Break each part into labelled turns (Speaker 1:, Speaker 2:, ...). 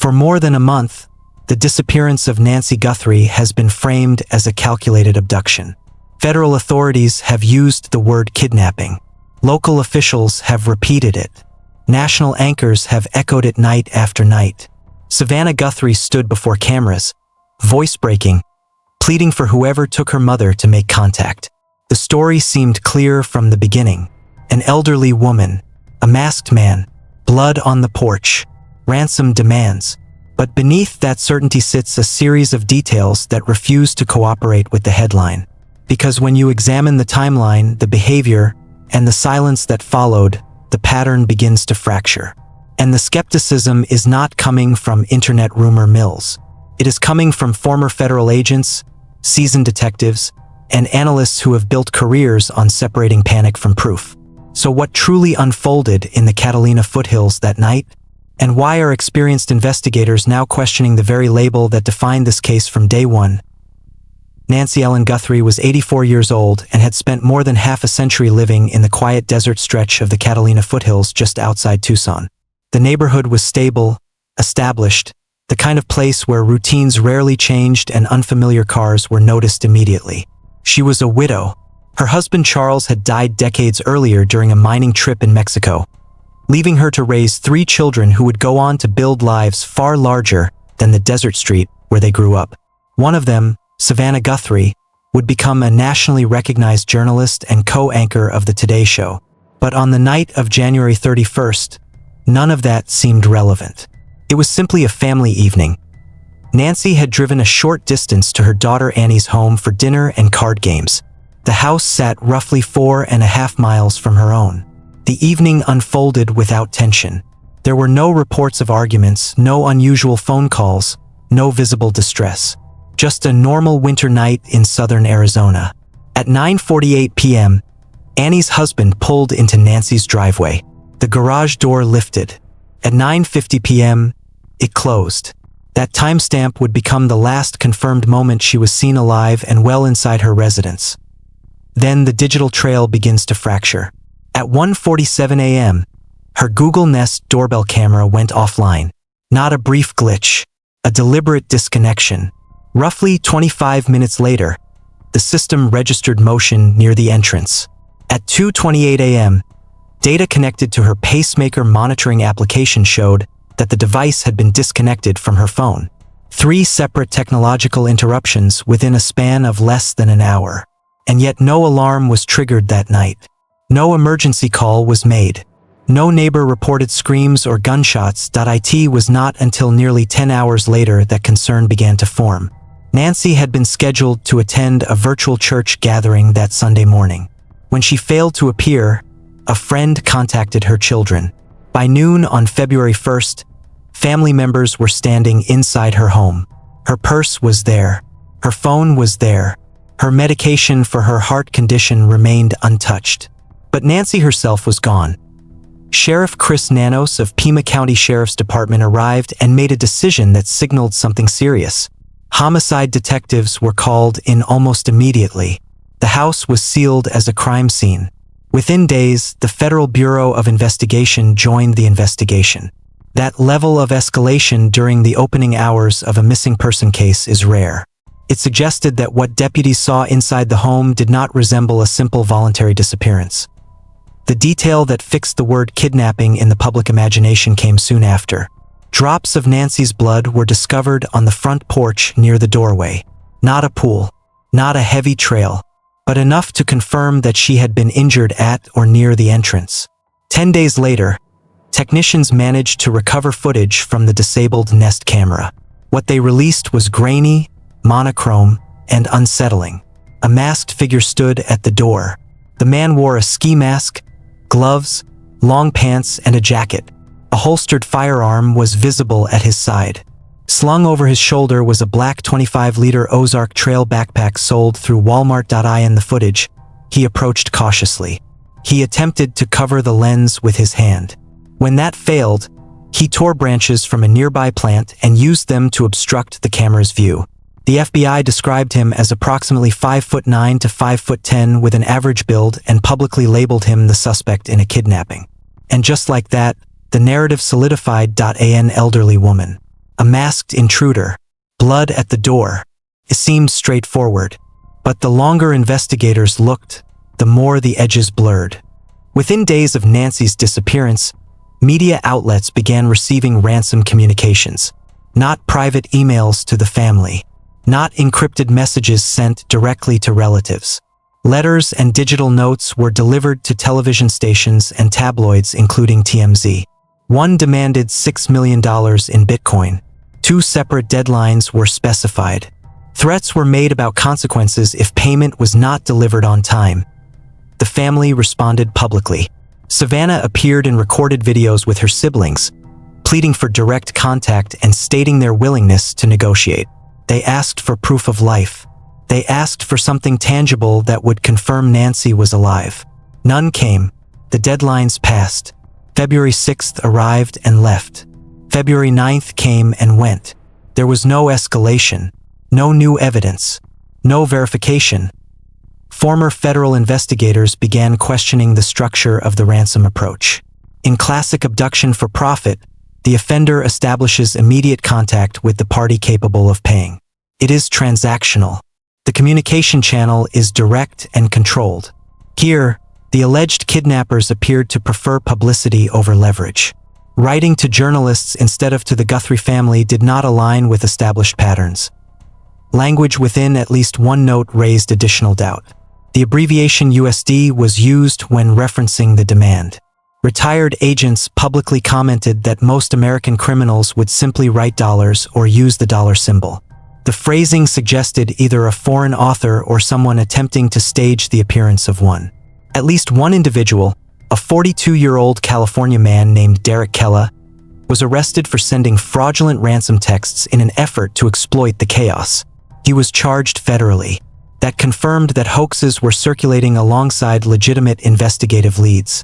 Speaker 1: For more than a month, the disappearance of Nancy Guthrie has been framed as a calculated abduction. Federal authorities have used the word kidnapping. Local officials have repeated it. National anchors have echoed it night after night. Savannah Guthrie stood before cameras, voice breaking, pleading for whoever took her mother to make contact. The story seemed clear from the beginning. An elderly woman, a masked man, blood on the porch, ransom demands. But beneath that certainty sits a series of details that refuse to cooperate with the headline. Because when you examine the timeline, the behavior, and the silence that followed, the pattern begins to fracture. And the skepticism is not coming from internet rumor mills. It is coming from former federal agents, seasoned detectives, and analysts who have built careers on separating panic from proof. So what truly unfolded in the Catalina foothills that night? And why are experienced investigators now questioning the very label that defined this case from day one? Nancy Ellen Guthrie was 84 years old and had spent more than half a century living in the quiet desert stretch of the Catalina foothills just outside Tucson. The neighborhood was stable, established, the kind of place where routines rarely changed and unfamiliar cars were noticed immediately. She was a widow. Her husband Charles had died decades earlier during a mining trip in Mexico, leaving her to raise 3 children who would go on to build lives far larger than the desert street where they grew up. One of them, Savannah Guthrie, would become a nationally recognized journalist and co-anchor of the Today Show. But on the night of January 31st, none of that seemed relevant. It was simply a family evening. Nancy had driven a short distance to her daughter Annie's home for dinner and card games. The house sat roughly 4.5 miles from her own. The evening unfolded without tension. There were no reports of arguments, no unusual phone calls, no visible distress. Just a normal winter night in southern Arizona. At 9:48 p.m., Annie's husband pulled into Nancy's driveway. The garage door lifted. At 9:50 p.m., it closed. That timestamp would become the last confirmed moment she was seen alive and well inside her residence. Then the digital trail begins to fracture. At 1:47 a.m., her Google Nest doorbell camera went offline. Not a brief glitch, a deliberate disconnection. Roughly 25 minutes later, the system registered motion near the entrance. At 2:28 a.m., data connected to her pacemaker monitoring application showed that the device had been disconnected from her phone. 3 separate technological interruptions within a span of less than an hour. And yet no alarm was triggered that night. No emergency call was made. No neighbor reported screams or gunshots. It was not until nearly 10 hours later that concern began to form. Nancy had been scheduled to attend a virtual church gathering that Sunday morning. When she failed to appear, a friend contacted her children. By noon on February 1st, family members were standing inside her home. Her purse was there. Her phone was there. Her medication for her heart condition remained untouched. But Nancy herself was gone. Sheriff Chris Nanos of Pima County Sheriff's Department arrived and made a decision that signaled something serious. Homicide detectives were called in almost immediately. The house was sealed as a crime scene. Within days, the Federal Bureau of Investigation joined the investigation. That level of escalation during the opening hours of a missing person case is rare. It suggested that what deputies saw inside the home did not resemble a simple voluntary disappearance. The detail that fixed the word kidnapping in the public imagination came soon after. Drops of Nancy's blood were discovered on the front porch near the doorway. Not a pool, not a heavy trail, but enough to confirm that she had been injured at or near the entrance. 10 days later, technicians managed to recover footage from the disabled Nest camera. What they released was grainy, monochrome, and unsettling. A masked figure stood at the door. The man wore a ski mask, gloves, long pants, and a jacket. A holstered firearm was visible at his side. Slung over his shoulder was a black 25-liter Ozark Trail backpack sold through Walmart. In the footage, he approached cautiously. He attempted to cover the lens with his hand. When that failed, he tore branches from a nearby plant and used them to obstruct the camera's view. The FBI described him as approximately 5'9" to 5'10" with an average build and publicly labeled him the suspect in a kidnapping. And just like that, the narrative solidified. An elderly woman. a masked intruder, blood at the door. It seemed straightforward, but the longer investigators looked, the more the edges blurred. Within days of Nancy's disappearance, media outlets began receiving ransom communications, not private emails to the family, not encrypted messages sent directly to relatives. Letters and digital notes were delivered to television stations and tabloids including TMZ. One demanded $6 million in Bitcoin. 2 separate deadlines were specified. Threats were made about consequences if payment was not delivered on time. The family responded publicly. Savannah appeared in recorded videos with her siblings, pleading for direct contact and stating their willingness to negotiate. They asked for proof of life. They asked for something tangible that would confirm Nancy was alive. None came. The deadlines passed. February 6th arrived and left. February 9th came and went. There was no escalation, no new evidence, no verification. Former federal investigators began questioning the structure of the ransom approach. In classic abduction for profit, the offender establishes immediate contact with the party capable of paying. It is transactional. The communication channel is direct and controlled. Here, the alleged kidnappers appeared to prefer publicity over leverage. Writing to journalists instead of to the Guthrie family did not align with established patterns. Language within at least one note raised additional doubt. The abbreviation USD was used when referencing the demand. Retired agents publicly commented that most American criminals would simply write dollars or use the dollar symbol. The phrasing suggested either a foreign author or someone attempting to stage the appearance of one. At least one individual, a 42-year-old California man named Derek Kella, was arrested for sending fraudulent ransom texts in an effort to exploit the chaos. He was charged federally. That confirmed that hoaxes were circulating alongside legitimate investigative leads.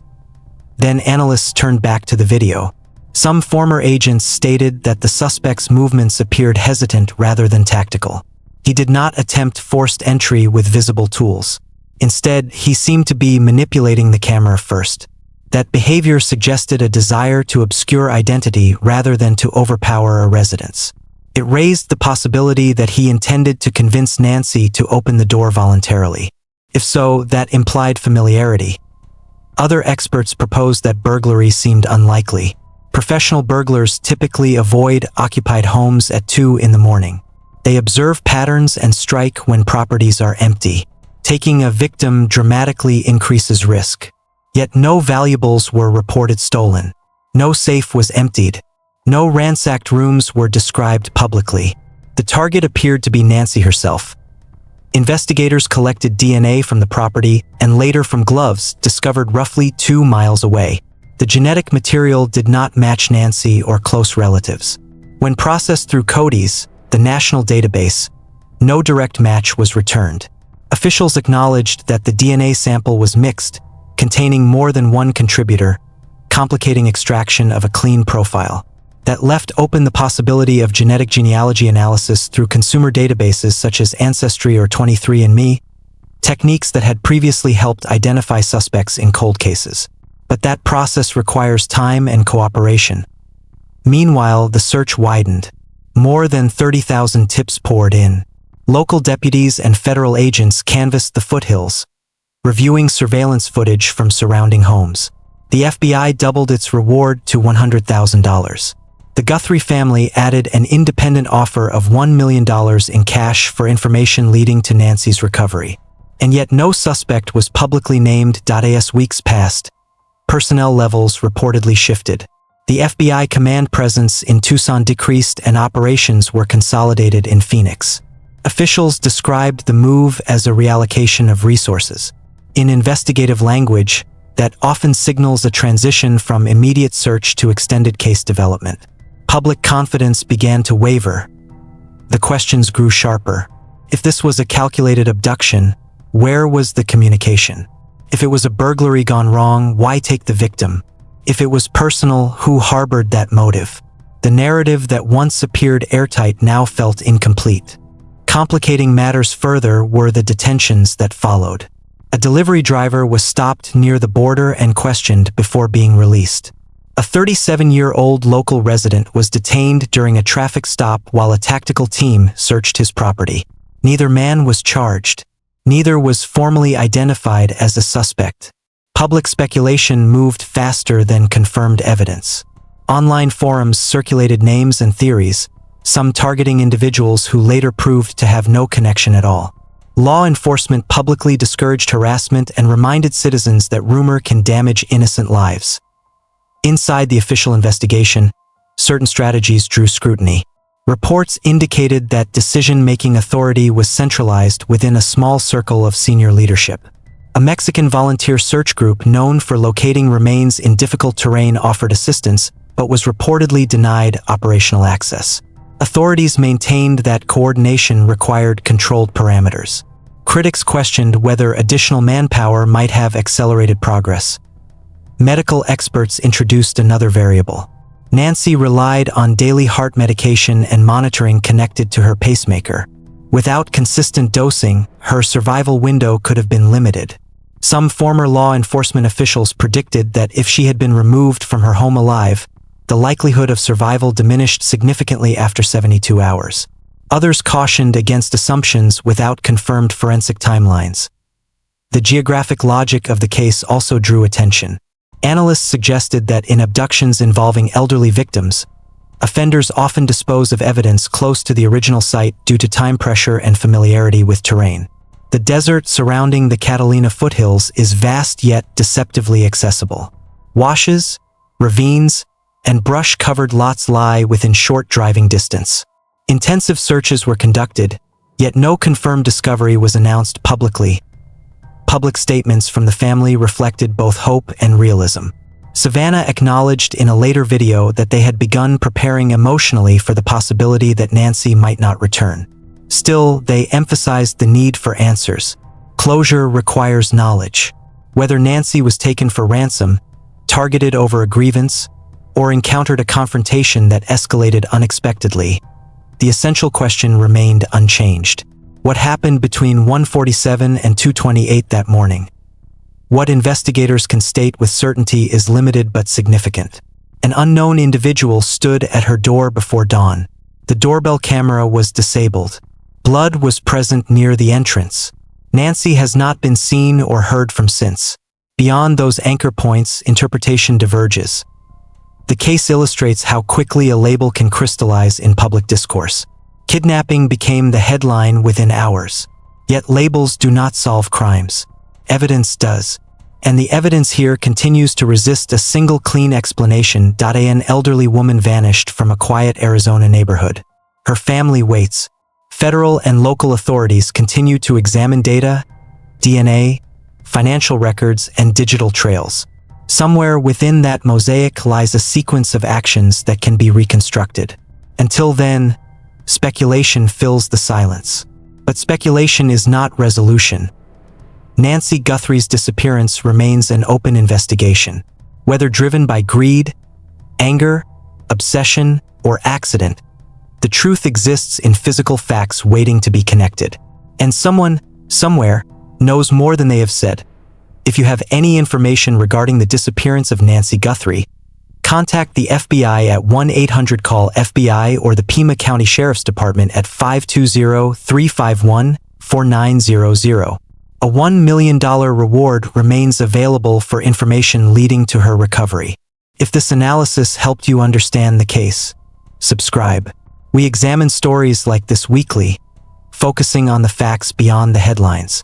Speaker 1: Then analysts turned back to the video. Some former agents stated that the suspect's movements appeared hesitant rather than tactical. He did not attempt forced entry with visible tools. Instead, he seemed to be manipulating the camera first. That behavior suggested a desire to obscure identity rather than to overpower a residence. It raised the possibility that he intended to convince Nancy to open the door voluntarily. If so, that implied familiarity. Other experts proposed that burglary seemed unlikely. Professional burglars typically avoid occupied homes at 2 in the morning. They observe patterns and strike when properties are empty. Taking a victim dramatically increases risk. Yet no valuables were reported stolen. No safe was emptied. No ransacked rooms were described publicly. The target appeared to be Nancy herself. Investigators collected DNA from the property and later from gloves discovered roughly 2 miles away. The genetic material did not match Nancy or close relatives. When processed through CODIS, the national database, no direct match was returned. Officials acknowledged that the DNA sample was mixed, containing more than one contributor, complicating extraction of a clean profile. That left open the possibility of genetic genealogy analysis through consumer databases such as Ancestry or 23andMe, techniques that had previously helped identify suspects in cold cases. But that process requires time and cooperation. Meanwhile, the search widened. More than 30,000 tips poured in. Local deputies and federal agents canvassed the foothills, reviewing surveillance footage from surrounding homes. The FBI doubled its reward to $100,000. The Guthrie family added an independent offer of $1 million in cash for information leading to Nancy's recovery. And yet no suspect was publicly named. As weeks passed, personnel levels reportedly shifted. The FBI command presence in Tucson decreased and operations were consolidated in Phoenix. Officials described the move as a reallocation of resources. In investigative language, that often signals a transition from immediate search to extended case development. Public confidence began to waver. The questions grew sharper. If this was a calculated abduction, where was the communication? If it was a burglary gone wrong, why take the victim? If it was personal, who harbored that motive? The narrative that once appeared airtight now felt incomplete. Complicating matters further were the detentions that followed. A delivery driver was stopped near the border and questioned before being released. A A 37-year-old local resident was detained during a traffic stop while a tactical team searched his property. Neither man was charged. Neither was formally identified as a suspect. Public speculation moved faster than confirmed evidence. Online forums circulated names and theories, some targeting individuals who later proved to have no connection at all. Law enforcement publicly discouraged harassment and reminded citizens that rumor can damage innocent lives. Inside the official investigation, certain strategies drew scrutiny. Reports indicated that decision-making authority was centralized within a small circle of senior leadership. A Mexican volunteer search group known for locating remains in difficult terrain offered assistance, but was reportedly denied operational access. Authorities maintained that coordination required controlled parameters. Critics questioned whether additional manpower might have accelerated progress. Medical experts introduced another variable. Nancy relied on daily heart medication and monitoring connected to her pacemaker. Without consistent dosing, her survival window could have been limited. Some former law enforcement officials predicted that if she had been removed from her home alive, the likelihood of survival diminished significantly after 72 hours. Others cautioned against assumptions without confirmed forensic timelines. The geographic logic of the case also drew attention. Analysts suggested that in abductions involving elderly victims, offenders often dispose of evidence close to the original site due to time pressure and familiarity with terrain. The desert surrounding the Catalina foothills is vast yet deceptively accessible. Washes, ravines, and brush-covered lots lie within short driving distance. Intensive searches were conducted, yet no confirmed discovery was announced publicly. Public statements from the family reflected both hope and realism. Savannah acknowledged in a later video that they had begun preparing emotionally for the possibility that Nancy might not return. Still, they emphasized the need for answers. Closure requires knowledge. Whether Nancy was taken for ransom, targeted over a grievance, or encountered a confrontation that escalated unexpectedly, the essential question remained unchanged. What happened between 1:47 and 2:28 that morning? What investigators can state with certainty is limited but significant. An unknown individual stood at her door before dawn. The doorbell camera was disabled. Blood was present near the entrance. Nancy has not been seen or heard from since. Beyond those anchor points, interpretation diverges. The case illustrates how quickly a label can crystallize in public discourse. Kidnapping became the headline within hours. Yet labels do not solve crimes. Evidence does. And the evidence here continues to resist a single clean explanation. An elderly woman vanished from a quiet Arizona neighborhood. Her family waits. Federal and local authorities continue to examine data, DNA, financial records, and digital trails. Somewhere within that mosaic lies a sequence of actions that can be reconstructed. Until then, speculation fills the silence. But speculation is not resolution. Nancy Guthrie's disappearance remains an open investigation. Whether driven by greed, anger, obsession, or accident, the truth exists in physical facts waiting to be connected. And someone, somewhere, knows more than they have said. If you have any information regarding the disappearance of Nancy Guthrie, contact the FBI at 1-800-CALL-FBI or the Pima County Sheriff's Department at 520-351-4900. A $1 million reward remains available for information leading to her recovery. If this analysis helped you understand the case, subscribe. We examine stories like this weekly, focusing on the facts beyond the headlines.